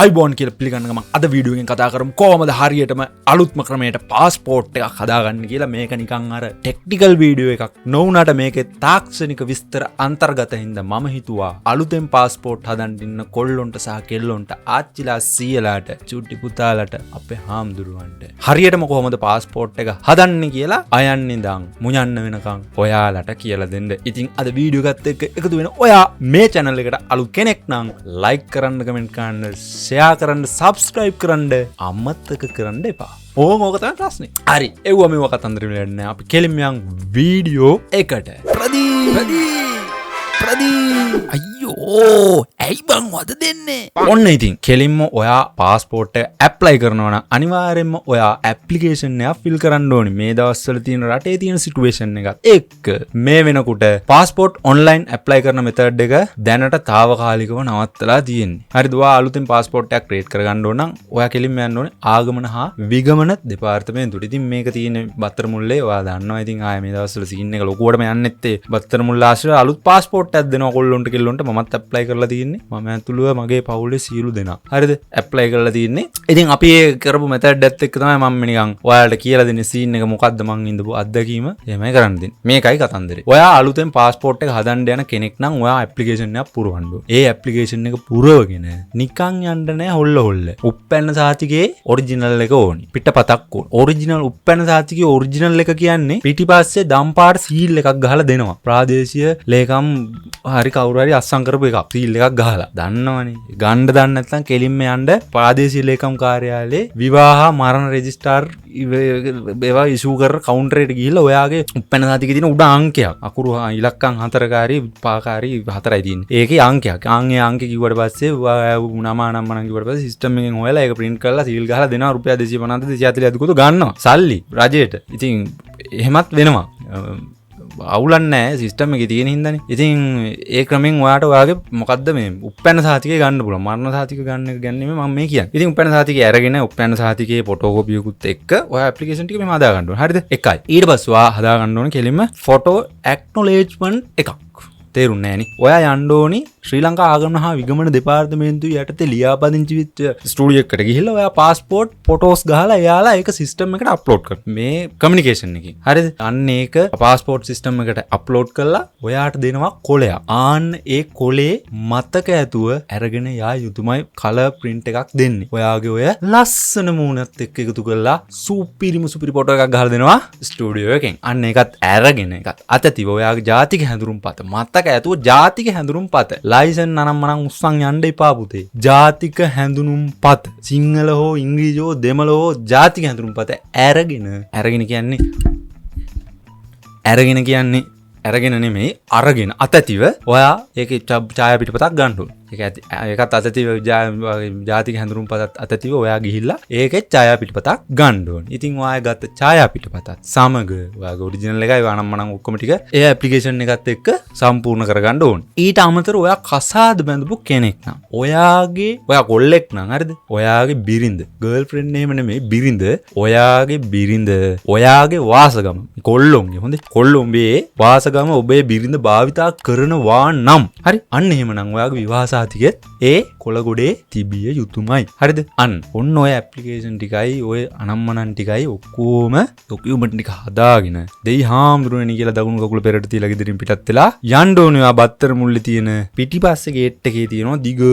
iBond කියලා පිළිගන්න ගමන් අද වීඩියෝ එකෙන් කතා කරමු කොහොමද හරියටම අලුත්ම ක්‍රමයට પાස්පෝර්ට් එකක් හදාගන්න කියලා. මේක නිකන් අර ටෙක්නිකල් වීඩියෝ එකක් නොවුනට මේකේ තාක්ෂණික විස්තර අන්තර්ගත හින්දා මම හිතුවා අලුතෙන් પાස්පෝර්ට් හදන්න ඉන්න කොල්ලොන්ට සහ කෙල්ලොන්ට ආච්චිලා සීයලාට චුටි පුතාලට අපේ හාමුදුරුවන්ට හරියටම කොහොමද પાස්පෝර්ට් එක හදන්නේ කියලා අයන්න ඉඳන් මුයන්න වෙනකන් ඔයාලට කියලා දෙන්න. ඉතින් අද වීඩියෝ එකත් එක්ක එකතු වෙන ඔයා මේ channel එකට අලුත් කෙනෙක් නම් like කරන්න, comment කරන්න, ෂෙයා කරන්න, subscribe කරන්න අමතක කරන්න එපා. ඕක තමයි ප්‍රශ්නේ. හරි. එව්වා මේව කතන්දර වෙන්නේ නැහැ. අපි කෙලින්ම යන් වීඩියෝ එකට. අයියෝ ඇයි බං වද දෙන්නේ? ඔන්න ඉතින් කෙලින්ම ඔයා પાස්පෝර්ට් එක ඇප්ලයි කරනවා නම් අනිවාර්යයෙන්ම ඔයා ඇප්ලිකේෂන් එක ෆිල් කරන්න ඕනේ. මේ දවස්වල තියෙන රටේ තියෙන සිටුේෂන් එකත් එක්ක මේ වෙනකොට પાස්පෝර්ට් ඔන්ලයින් ඇප්ලයි කරන මෙතඩ් එක දැනට තාවකාලිකව නවත්තලා තියෙන්නේ. හරිද? ඔයා අලුතෙන් પાස්පෝර්ට් එකක් ක්‍රියේට් කරගන්න ඕන නම් ඔයා කෙලින්ම යන්න ඕනේ ආගමන හා විගමන දෙපාර්තමේන්තුවට. ඉතින් මේක තියෙන්නේ බත්තර මුල්ලේ. ඔයා දන්නවා. ඉතින් ආයේ මේ දවස්වල සීන් එක ලොකුවටම යන්නෙත් ඒ බත්තර මුල්ල ආශ්‍රය අලුත් પાස්පෝර්ට් එකක් දෙනවා කොල්ලොන්ට කෙල්ලොන්ට. මමත් ඇප්ලයි කරලා තියෙන්නේ. මම ඇතුළුව මගේ පවුලේ සියලු දෙනා. හරිද? ඇප්ලයි කරලා තියෙන්නේ. ඉතින් අපි ඒ කරපු මෙතඩ් එකත් එක්ක තමයි මම නිකන් ඔයාලට කියලා දෙන්නේ සීන් එක මොකද්ද මං ඉඳපු අත්දැකීම. එහෙමයි කරන්න දෙන්නේ. මේකයි කතන්දරේ. ඔයා අලුතෙන් પાස්පෝර්ට් එක හදන්න යන කෙනෙක් නම් ඔයා ඇප්ලිකේෂන් එකක් පුරවන්න ඕනේ. ඒ ඇප්ලිකේෂන් එක පුරවගෙන නිකන් යන්න නෑ හොල්ල. උප්පැන්න සාතිකේ ඔරිජිනල් එක ඕනි. පිටපතක් ඕනි. ඔරිජිනල් උප්පැන්න සාතිකේ ඔරිජිනල් එක කියන්නේ පිටිපස්සේ දම්පාට සීල් එකක් ගහලා දෙනවා. ප්‍රාදේශීය ලේකම් හරි කවුරු හරි අස්සම් කරපු එකක් සීල් එකක් ගහලා. දන්නවනේ. ගන්න දන්නේ නැත්නම් කෙලින්ම යන්න ප්‍රාදේශීය ලේකම් කාර්යාලයේ විවාහ මරණ රෙජිස්ටර් ඒවා ඉෂුව කර කවුන්ටරේට ගිහිල්ලා ඔයාගේ උප්පැන්න සාතිකේ තියෙන උඩ අංකයක් අකුරු ඉලක්කම් 4කාරී 5කාරී 4යි තියෙන්නේ. ඒකේ අංකයක්. ඒ අංකේ කිව්වට පස්සේ නම අනම්මනම් කිව්වට පස්සේ සිස්ටම් එකෙන් හොයලා ඒක print කරලා සීල් ගහලා දෙනවා රුපියල් 250 240 දුකතු ගන්නවා. සල්ලි රජයට. ඉතින් එහෙමත් වෙනවා. අවුලක් නැහැ සිස්ටම් එකේ තියෙන හින්දානේ. ඉතින් ඒ ක්‍රමෙන් ඔයාට ඔයාගේ මොකද්ද මේ උප්පැන්න සාතිකේ ගන්න පුළුවන්. මරණ සාතික ගන්න එක ගැන නෙමෙයි මම මේ කියන්නේ. ඉතින් උප්පැන්න සාතිකේ අරගෙන උප්පැන්න සාතිකේ ෆොටෝකෝපියකුත් එක්ක ඔයා ඇප්ලිකේෂන් ටික මෙහෙම හදා ගන්න ඕනේ. හරිද? එකයි. ඊට පස්සේ ඔයා හදා ගන්න ඕනේ කෙලින්ම ෆොටෝ ඇක්නොලෙජ්මන්ට් එකක්. තේරුන්නේ නැහනේ. ඔයා යන්න ඕනි ශ්‍රී ලංකා ආගමන හා විගමන දෙපාර්තමේන්තුව යටතේ ලියාපදිංචි වෙච්ච ස්ටුඩියෝ එකකට ගිහිල්ලා ඔයා પાස්පෝර්ට් ෆොටෝස් ගහලා එයාලා ඒක සිස්ටම් එකට අප්ලෝඩ් කරනවා. මේ කමියුනිකේෂන් එකකින්. හරිද? අන්න ඒක පාස්පෝර්ට් සිස්ටම් එකට අප්ලෝඩ් කරලා ඔයාට දෙනවා කොලයක්. ආන්න ඒ කොලේ මතක ඇතුව අරගෙන යා යුතුයමයි කලර් print එකක් දෙන්නේ. ඔයාගේ ඔය ලස්සන මූණත් එක්ක එකතු කරලා සුපිරි ෆොටෝ එකක් ගහලා දෙනවා ස්ටුඩියෝ එකෙන්. අන්න ඒකත් අරගෙන ඒකත් අතතිව ඔයාගේ ජාතික හැඳුනුම්පත මතක ඇතුව ජාතික හැඳුනුම්පත ලයිසන් නනම්මනම් උස්සන් යන්න එපා පුතේ. ජාතික හැඳුනුම්පත සිංහල හෝ ඉංග්‍රීසි හෝ දෙමළ හෝ ජාතික හැඳුනුම්පත අරගෙන නෙමෙයි අරගෙන අතතිව ඔයා ඒකේ ඡායා පිටපතක් ගන්න ඕනේ. ඒකත් අතතිව ජාතික හැඳුනුම්පතත් අතතිව ඔයා ගිහිල්ලා ඒකේ ඡායා පිටපතක් ගන්න ඕනේ. ඉතින් ඔයා ගත්ත ඡායා පිටපතත් සමග ඔයාගේ ඔරිජිනල් එකයි වණම්මනම් ඔක්කොම ටික ඒ ඇප්ලිකේෂන් එකත් එක්ක සම්පූර්ණ කරගන්න ඕනේ. ඊට අමතරව ඔයා කසාද බැඳපු කෙනෙක් නම් ඔයා කොල්ලෙක් නම් හරිද? ඔයාගේ බිරිඳ ගර්ල්ෆ්‍රෙන්ඩ් එහෙම නෙමෙයි බිරිඳ ඔයාගේ වාසගම කොල්ලොන්ගේ හොඳේ කොල්ලොම්බේ වාසගම ඔබේ බිරිඳ භාවිතා කරනවා නම් හරි අන්න එහෙමනම් ඔයාගේ විවාහ සාතිකෙත් ඒ කොළ ගොඩේ තිබිය යුතුමයි. හරිද? අන්න ඔන්න ඔය ඇප්ලිකේෂන් ටිකයි ඔය අනම්මනන් ටිකයි ඔක්කොම ඩොකියුමන්ට් ටික හදාගෙන දෙයි හාමුදුරුවනේ කියලා දකුණු කකුල පෙරට තියලා ගෙදරින් පිටත් වෙලා යන්න ඕනේ. ඔයා බත්තර මුල්ලේ තියෙන පිටිපස්සේ ගේට් එකේ තියෙනවා දිග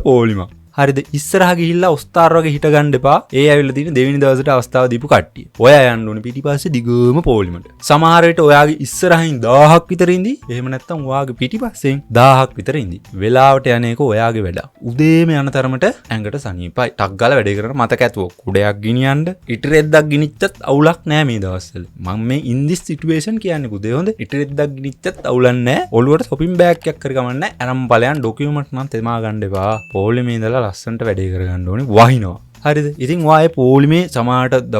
පොලිමක්. හරිද? ඉස්සරහ ගිහිල්ලා ඔස්තාර වගේ හිට ගන්න එපා. ඒ ඇවිල්ලා තියෙන දෙවෙනි දවසට අවස්ථාව දීපු කට්ටිය. ඔයා යන්න ඕනේ පිටිපස්සේ දිගම පොලිමට. සමහර විට ඔයාගේ ඉස්සරහින් 1000ක් විතර ඉඳි. එහෙම නැත්නම් ඔයාගේ පිටිපස්සෙන් 1000ක් විතර ඉඳි. වෙලාවට යන එක ඔයාගේ වැඩ. උදේම යන තරමට ඇඟට සනීපයි. ටක් ගාලා වැඩේ කරන මතක ඇතුව කුඩයක් ගිනියන්න. ඉටිරෙද්දක් ගිනිච්චත් අවුලක් නෑ මේ දවස්වල. මම මේ ඉන් දිස් සිටුේෂන් කියන්නේ පුතේ හොඳ. ඉටිරෙද්දක් ගිනිච්චත් අවුලක් නෑ. ඔළුවට shopping bag එකක් කර ගමන් නෑ. අරන් ඵලයන් ඩොකියුමන්ට් නම් තෙමා ගන්න එපා. පොලිමේ ඉඳලා ලස්සනට වැඩේ කරගන්න ඕනේ වහිනවා. හරිද? ඉතින් ඔයා පොලිමේ සමාහට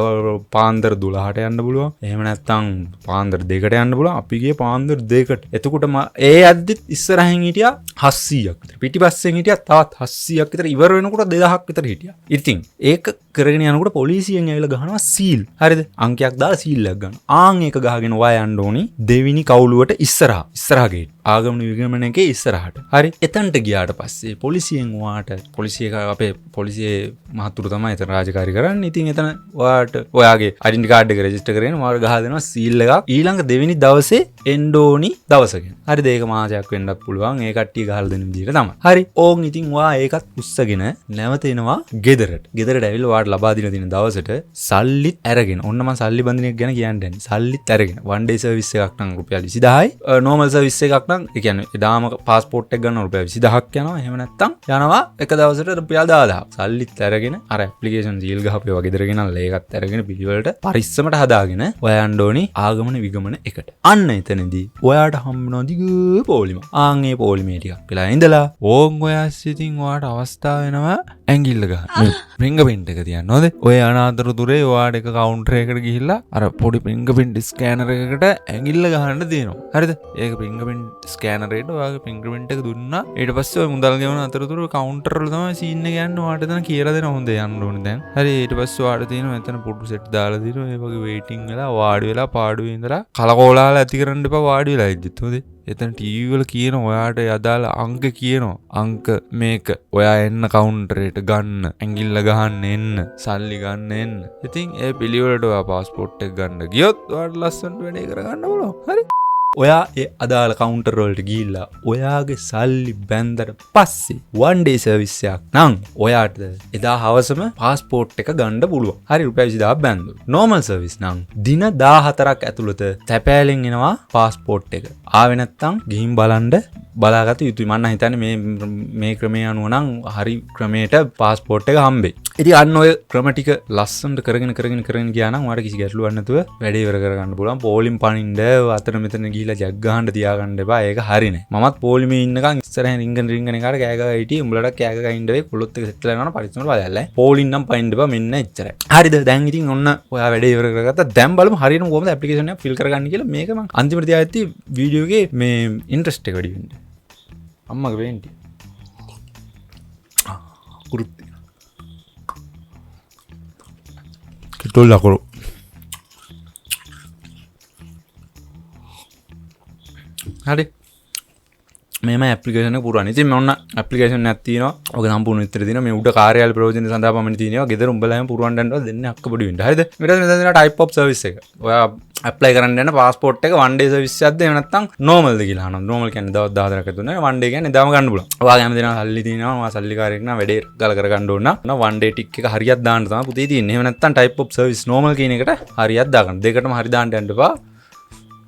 පාන්දර 12ට යන්න පුළුවන්. එහෙම නැත්නම් පාන්දර 2කට යන්න පුළුවන්. අපි ගියේ පාන්දර 2කට. එතකොට ඒ අද්දිත් ඉස්සරහින් හිටියා 700ක් විතර. පිටිපස්සෙන් හිටියා තවත් 700ක් විතර. ඉවර වෙනකොට 2000ක් විතර හිටියා. ඉතින් ඒක කරගෙන යනකොට පොලිසියෙන් ඇවිල්ලා ගහනවා සීල්. හරිද? අංකයක් දාලා සීල් එකක් ගන්නවා. ආන් ඒක ගහගෙන ඔයා යන්න ඕනි දෙවිනි කවුලුවට ඉස්සරහා ගේට්. ආගමන විගමනකේ ඉස්සරහට. හරි. එතනට ගියාට පස්සේ පොලිසියෙන් ඔයාට අපේ පොලිසියේ මහතුරු තමයි එතන රාජකාරී කරන්නේ. ඉතින් එතන ඔයාගේ ඩෙන්ටි කාඩ් එක රෙජිස්ටර් කරගෙන ඔයාලා ගහලා දෙනවා සීල් එකක්. ඊළඟ දෙවෙනි දවසේ එන්න ඕනි දවසකින්. හරිද? ඒක මාසයක් වෙන්නත් පුළුවන්. ඒ කට්ටිය ගහලා දෙන විදිහට තමයි. හරි. ඕන් ඉතින් ඔයා ඒකත් උස්සගෙන නැවත එනවා ගෙදරට. ගෙදරට ඇවිල්ලා ඔයාට ලබා දින දවසට සල්ලිත් අරගෙන. ඔන්න මම සල්ලි බඳින එක ගැන කියන්නේ. සල්ලිත් අරගෙන. one day service එකක් නම් රුපියල් 20000යි. normal service එකක් නම් ඒ කියන්නේ එදාම පාස්පෝර්ට් එක ගන්න රුපියල් 20000ක් යනවා. එහෙම නැත්නම් යනවා එක දවසට රුපියල් 10000ක්. සල්ලිත් අරගෙන අර ඇප්ලිකේෂන් සීල් ගහපේවා ගෙදර ගෙනල්ලා ඒකත් අරගෙන පිළිවෙලට පරිස්සමට හදාගෙන ඔයා යන්න ඕනි ආගමන විගමන එකට. අන්න එතනදී ඔයාට හම්බුනවා දිග පොලිම. ආන් ඒ පොලිමේ ටිකක් වෙලා ඉඳලා ඕන් ඔයා සිතින් ඔයාට අවස්ථාව වෙනවා ඇඟිල්ල ගන්න. ෆින්ගර්ප්‍රින්ට් එක තියන්න ඕනේ. ඔය අනාතරතුරේ ඔයාට එක කවුන්ටර් එකකට ගිහිල්ලා අර පොඩි ෆින්ගර්ප්‍රින්ට් ස්කෑනර් එකකට ඇඟිල්ල ගහන්න දෙනවා. හරිද? ඒක ෆින්ගර්ප්‍රින්ට් ස්කෑනර් එකට ඔයාගේ ෆින්ගර්ප්‍රින්ට් එක දුන්නා. ඊට පස්සේ ඔය මුදල් ගෙවන අතරතුර කවුන්ටර් වල තමයි සීන් එක යන්නේ. ඔයාට එතන කියලා දෙනවා හොඳ යන්න ඕනේ දැන්. හරි. ඊට පස්සේ ඔයාට තියෙනවා එතන පොඩු සෙට් දාලා දෙනවා. ඒ වගේ වේටිං වෙලා වාඩි වෙලා පාඩුවේ ඉඳලා කලකෝලාල ඇති කරන්න එපා වාඩි වෙලා ඉද්දිත් හොඳේ. එතන ටීවී වල කියන ඔයාට යදාල අංක කියනවා. අංක මේක. ඔයා එන්න කවුන්ටරේට ගන්න. ඇඟිල්ල ගහන්න එන්න. සල්ලි ගන්න එන්න. ඉතින් ඒ පිළිවෙලට ඔයා පාස්පෝර්ට් එක ගන්න ගියොත් ඔයාට ලස්සනට වැඩේ කරගන්න පුළුවන්. හරි. ඔයා ඒ අදාළ කවුන්ටර් වලට ගිහිල්ලා ඔයාගේ සල්ලි බැන්දට පස්සේ one day service එකක් නම් ඔයාට එදා හවසම පාස්පෝර්ට් එක ගන්න පුළුවන්. හරි රුපියල් 20000ක් බැන්දු. normal service නම් දින 14ක් ඇතුළත තැපෑලෙන් එනවා පාස්පෝර්ට් එක. ආවේ නැත්තම් ගිහින් බලාගත යුතුයි. මම හිතන්නේ මේ ක්‍රමයේ අනුව නම් හරි ක්‍රමයට පාස්පෝර්ට් එක හම්බෙයි. ඉතින් අන්න ඔය ක්‍රම ටික ලස්සනට කරගෙන ගියා නම් ඔයාලට කිසි ගැටලුවක් නැතුව වැඩේ ඉවර කරගන්න පුළුවන්. පොලිම් පනින්න අතන මෙතන ගිහිල්ලා ජග් ගහන්න තියාගන්න එපා. ඒක හරිනේ. මමත් පොලිමේ ඉන්නකන් ඉස්සරහින් රින්ගන එකට කෑ ගහ හිටියේ. උඹලට කෑ ගහ ඉන්න වෙයි. කොල්ලොත් එක සෙට් වෙලා යනවා පරිස්සමට බලයල්ලා. පොලිම් නම් පනින්න එපා. මෙන්න එච්චරයි. හරිද? දැන් ඉතින් ඔන්න ඔයා වැඩේ ඉවර කරගත්තා. දැන් බලමු හරියටම කොහොමද ඇප්ලිකේෂන් එක ෆිල් කරගන්නේ කියලා. මේක මම අන්තිමට තියාගත්තී වීඩියෝ එකේ මේ ඉන්ට්‍රස්ට් එක වැඩි වෙන්න. අම්මගේ වෙන්ටි. කුරුත් කිටොල් ලකරු හරි මේම ඇප්ලිකේෂන් එක පුරවන්න. ඉතින් මම ඔන්න ඇප්ලිකේෂන් එකක් තියෙනවා. ඔක සම්පූර්ණ විතර තියෙනවා. මේ උඩ කාර්යාල ප්‍රයෝජන සඳහා පමණ තියෙනවා. ගෙදර උඹලාම පුරවන්න යනවා දෙන්නේ අක්ක පොඩි වෙන්න. හරිද? ඊට පස්සේ මෙතන ටයිප් ඔෆ් සර්විස් එක. ඔයා ඇප්ලයි කරන්න යන පාස්පෝර්ට් එක one day service එකක්ද එහෙම නැත්නම් normal ද කියලා අහනවා. normal කියන්නේ දවස් 14ක් ඇතුළත නේ. one day කියන්නේ දාම ගන්න පුළුවන්. ඔයාගේ හැම දෙනා සල්ලි තියෙනවා. ඔයා සල්ලිකාරයෙක් නම් වැඩේ ගල කරගන්න ඕන නම් one day tick එක හරියට දාන්න තමයි පුතේ තියෙන්නේ. එහෙම නැත්නම් type of service normal කියන එකට හරියට දාගන්න. දෙකටම හරි දාන්න යන්න එපා.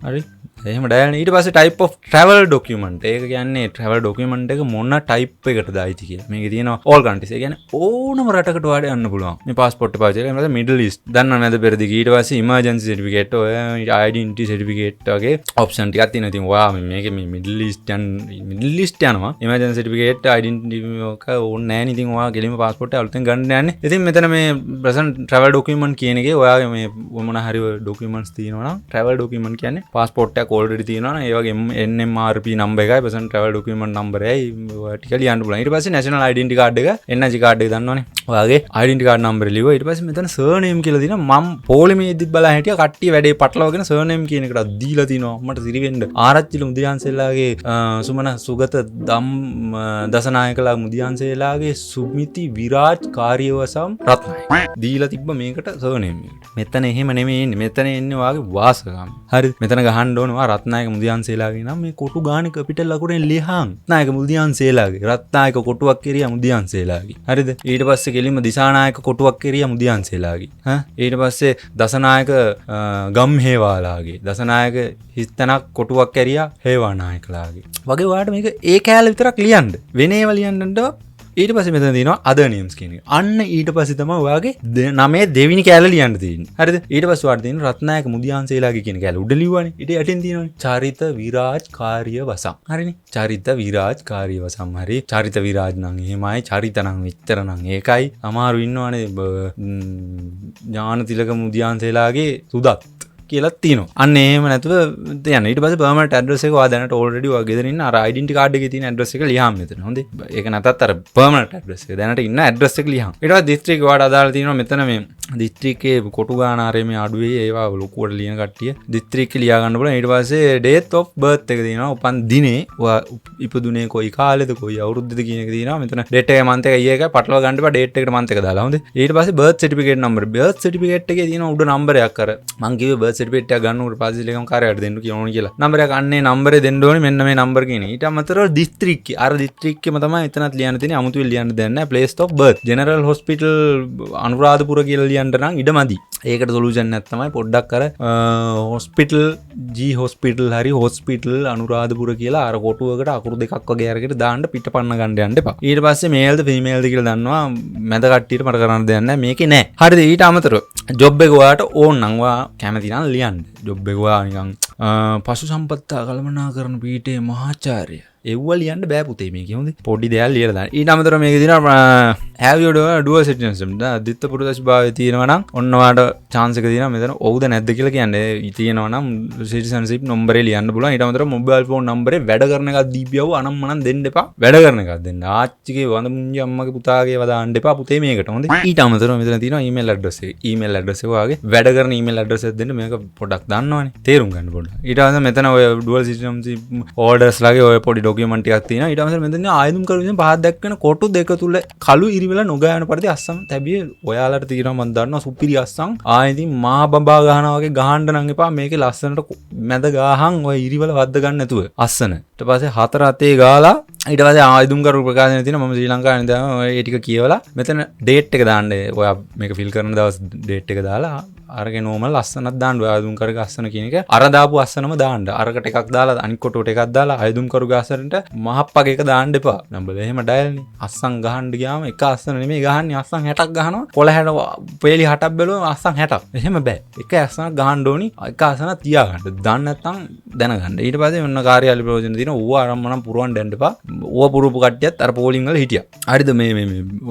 හරි. එහෙම ඩයල් ඊට පස්සේ type of travel document. ඒක කියන්නේ travel document එක මොන type එකටද ආйти කියලා. මේකේ තියෙනවා all countries. ඒ කියන්නේ ඕනම රටකට වාඩි යන්න පුළුවන්. මේ passport එක පාවිච්චි කරලා එහෙම නැත්නම් middle east දන්නව නැද පෙරදි ඊට පස්සේ emergency certificate ඔය identity certificate වගේ option ටිකක් තියෙනවා. ඉතින් ඔයා මේකේ මේ middle east යනවා. emergency certificate identity එක ඕනේ නැහැ නේ. ඉතින් ඔයා ගෙලින්ම passport එක අලුතෙන් ගන්න යන්නේ. ඉතින් මෙතන මේ present travel document කියන එකේ ඔයාගේ මේ මොන හරි documents තියෙනවා නම් travel document කියන්නේ passport එක already තියෙනවා නේ. ඒ වගේ NMRP number එකයි present travel document number එකයි ටික ලියන්න පුළුවන්. ඊට පස්සේ national identity card එක NIC card එක දන්නවනේ. ඔයාගේ identity card number එක ලියුවා. ඊට පස්සේ මෙතන surname කියලා දිනවා. මම පොලිමේ ඉද්දිත් බලලා හිටියා කට්ටිය වැඩේ පටලවගෙන surname කියන එකට දීලා තිනවා. මට සිරිවෙන්න ආරච්චිල මුදියන්සෙලාගේ සුමන සුගත දසනායකලා මුදියන්සෙලාගේ සුමිති විරාජ් කාර්යවසම් රත්නායක දීලා තිබ්බ මේකට surname එකට. මෙතන එහෙම නෙමෙයි එන්නේ. මෙතන එන්නේ ඔයාගේ වාසගම. හරිද? මෙතන ගහන්න ඕනේ ඔයා රත්නායක මුදියන්සේලාගේ නම් මේ කොටු ගානේ කැපිටල් ලකුණෙන් ලියහන්. රත්නායක මුදියන්සේලාගේ රත්නායක කොටුවක් කෙරියා මුදියන්සේලාගේ. හරිද? ඊට පස්සේ කෙලින්ම දිසානායක කොටුවක් කෙරියා මුදියන්සේලාගේ. ඊට පස්සේ දසනායක ගම්හේවාලාගේ. දසනායක හිස්තනක් කොටුවක් කෙරියා හේවානායකලාගේ. වගේ ඔයාලට මේක ඒ කෑල්ල විතරක් ලියන්න. වෙන ඒවා ලියන්නට ඊට පස්සේ මෙතන තියෙනවා other names කියන එක. අන්න ඊට පස්සේ තමයි ඔයාගේ නමේ දෙවෙනි කෑල්ල ලියන්න තියෙන්නේ. හරිද? ඊට පස්සේ ඔයාලට තියෙන රත්නායක මුදියන්සේලාගේ කියන කෑල්ල උඩ ලියුවානේ. ඊට යටින් තියෙනවානේ චරිත විරාජ් කාර්යවසම්. හරිනේ? චරිත විරාජ් කාර්යවසම්. හරි. චරිත විරාජ් නම් එහෙමයි. චරිත නම් විතර නම් ඒකයි. අමාරු ඉන්නවනේ ඥානතිලක මුදියන්සේලාගේ සුදත් කියලා තියෙනවා. අන්න එහෙම නැතුව යන්න. ඊට පස්සේ permanent address එක ඔයා දැනට already ඔයා ගෙදර ඉන්න අර identity card එකේ තියෙන address එක ලියහම මෙතන. හොඳේ. ඒක නැතත් අර permanent address එක දැනට ඉන්න address එක ලියහම. ඊට පස්සේ district ඔයාට අදාළ තියෙනවා මෙතන මේ district එකේ කොටු ගාන ආරේ මේ අඩුවේ ඒවා ලොකුවට ලියන කට්ටිය district එක ලියා ගන්න පුළුවන්. ඊට පස්සේ date of birth එක තියෙනවා. උපන් දිනේ ඔයා ඉපදුනේ කොයි කාලෙද කොයි අවුරුද්දද කියන එක තියෙනවා. මෙතන date එක month එක year එකයි පටලවා ගන්න එපා. date එකට month එක දාලා. හොඳේ. ඊට පස්සේ birth certificate number. birth certificate එකේ තියෙන උඩ number එකක් අර මං කිව්වේ birth certificate එක ගන්න උඩ පාසල් එකම කාර්යයට දෙන්න කියනෝනේ කියලා. number එක අන්නේ number එක දෙන්න ඕනේ මෙන්න මේ number කියන. ඊට අමතරව district අර district එකම තමයි එතනත් ලියන්න තියෙන්නේ. අමුතුවෙන් ලියන්න දෙන්නේ නැහැ. place of birth. general hospital Anuradhapura කියලා ලියන්න නම් ඉඩමදි. ඒකට solution එකක් තමයි පොඩ්ඩක් අර hospital G hospital හරි hospital අනුරාධපුර කියලා අර කොටුවකට අකුරු දෙකක් වගේ අරගෙන දාන්න පිටපන්න ගන්න යන්න එපා. ඊට පස්සේ male ද female ද කියලා දන්නවා. මැද කට්ටියට මට කරන්න දෙයක් නැහැ. මේකේ නැහැ. හරිද? ඊට අමතරව ජොබ් එක ඔයාට ඕන නම් ඔයා කැමති නම් ලියන්න. ජොබ් එක ඔයා නිකන් පශු සම්පත්ත කළමනාකරණ පීඨයේ මහාචාර්ය එව්ව ලියන්න බෑ පුතේ මේකේ හොඳේ පොඩි දෙයක් ලියලා දාන්න. ඊට අමතරව මේකේ තියෙනවා have you dual citizenship දිත්ත පුරුදශ භාවය තියෙනවා නම් ඔන්න ඔයාට chance එක තියෙනවා මෙතන ඔව්ද නැද්ද කියලා කියන්නේ. තියෙනවා නම් citizenship number එක ලියන්න පුළුවන්. ඊට අමතරව mobile phone number එක වැඩ කරන එකක් දීපියව අනම්මනම් දෙන්න එපා. වැඩ කරන එකක් දෙන්න. ආච්චිගේ වඳ මුංජි අම්මගේ පුතාගේ වදාන්න එපා පුතේ මේකට හොඳේ. ඊට අමතරව මෙතන තියෙනවා email address එක. email address එක ඔයාගේ වැඩ කරන email address එක දෙන්න මේක පොඩ්ඩක් දන්නවනේ. තේරුම් ගන්න පොඩ්ඩක්. ඊට පස්සේ මෙතන ඔය dual citizenship orders ලාගේ ඔය පොඩි document ටිකක් තියෙනවා. ඊට පස්සේ මෙතන ආයුධම් කරු විසින් පහක් දක්වන කොටු දෙක තුල කළු ඉරිවෙලා නොගා යන පරිදි අස්සම් තැබිය ඔයාලට තියෙනවා මම දන්නවා සුපිරි අස්සම්. ඉතින් මහා බබා ගහනවා වගේ ගහන්න නම් එපා. මේකේ ලස්සනට මැද ගහන් ඔය ඉරිවල වද්ද ගන්න නැතුව අස්සන. ඊට පස්සේ හතර අතේ ගාලා ඊට පස්සේ ආයුධම් කරු ප්‍රකාශනය තියෙනවා. මම ශ්‍රී ලංකාවේ ඉඳන් ඔය ටික කියවලා මෙතන date එක දාන්න. ඔයා මේක fill කරන දවස් date එක දාලා අරගේ normal අස්සනක් දාන්න. ඔය ආයුධම් කරුගේ අස්සන කියන එක අර දාපු අස්සනම දාන්න. අරකට එකක් දාලා අනිත් කොටුවට එකක් දාලා ආයුධම් කරුගේ අස්සනට මහප්පගේ එක දාන්න එපා. නම්බල එහෙම ඩයල්නේ. අස්සන් ගහන්න ගියාම එක අස්සන නෙමෙයි ගහන්නේ අස්සන් 60ක් ගහනවා. කොළ 60 පෙලි 60ක් බැලුවම අස්සන් 60ක්. එහෙම බෑ. එක අස්සනක් ගහන්න ඕනි. එක අස්සනක් තියාගන්න. දාන්න නැත්නම් දැනගන්න. ඊට පස්සේ ඔන්න කාර්යාලය ප්‍රයෝජන දින ඌව ආරම්මනම් පුරවන්න දෙන්න එපා. ඌව පුරවපු කට්ටියත් අර පෝලිං වල හිටියා. හරිද මේ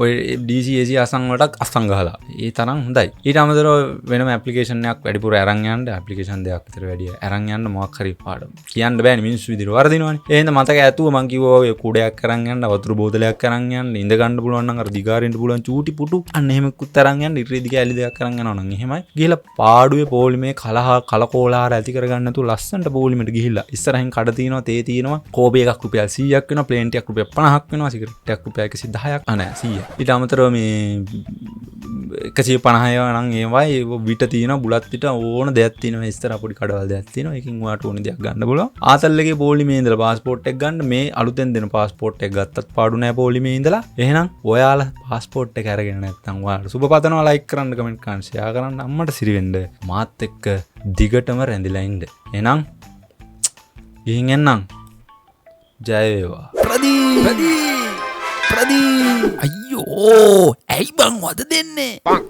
ඔය DC AC අස්සන් වලට අස්සන් ගහලා. ඒ තරම් හොඳයි. ඊට අමතරව වෙනම ඇප්ලිකේෂන් එකක් වැඩිපුර අරන් යන්න ඇප්ලිකේෂන් දෙකක් විතර වැඩි අරන් යන්න මොකක් හරි පාඩම් කියන්න බෑනේ මිනිස්සු විදිහට වරදිනවනේ. එහෙනම් මතක ඇතුව මං කිව්වා ඔය කුඩයක් අරන් යන්න වතුර බෝතලයක් අරන් යන්න ඉඳ ගන්න පුළුවන් නම් අර දිගාරින්න පුළුවන් චූටි පුටු අන්න එහෙමකුත් අරන් යන්න ඉරි දිග ඇලි දෙකක් අරන් යනවා නම් එහෙමයි. ගිහලා පාඩුවේ පොලිමේ කලකෝලාර ඇති කරගන්න නැතුව ලස්සනට පොලිමේට ගිහිල්ලා ඉස්සරහින් කඩ තියෙනවා තේ තියෙනවා කෝපි එකක් රුපියල් 100ක් වෙනවා ප්ලේන් ටිකක් රුපියල් 50ක් වෙනවා සිගරට් එකක් රුපියල් 110ක් නෑ 100. ඊට අමතරව මේ 150 නම් ඒවයි විට තියෙනවා බුලත් පිට ඕන දෙයක් තියෙනවා ඉස්සර පොඩි කඩවල් දෙයක් තියෙනවා. ඒකෙන් ඔයාට ඕන දෙයක් ගන්න බලන්න. ආතල්ලගේ පොලිමේ ඉඳලා પાස්පෝර්ට් එක ගන්න මේ අලුතෙන් දෙන પાස්පෝර්ට් එක ගත්තත් පාඩු නෑ පොලිමේ ඉඳලා. එහෙනම් ඔයාලා પાස්පෝර්ට් එක අරගෙන නැත්නම් ඔයාලා සුබ පතනවා ලයික් කරන්න කමෙන්ට් කරන්න ෂෙයා කරන්න අම්මට සිරි වෙන්න මාත් එක්ක දිගටම රැඳිලා ඉන්න. එහෙනම් ගිහින් එන්නම්. ජය වේවා. ප්‍රදී අයියෝ ඇයි බං වද දෙන්නේ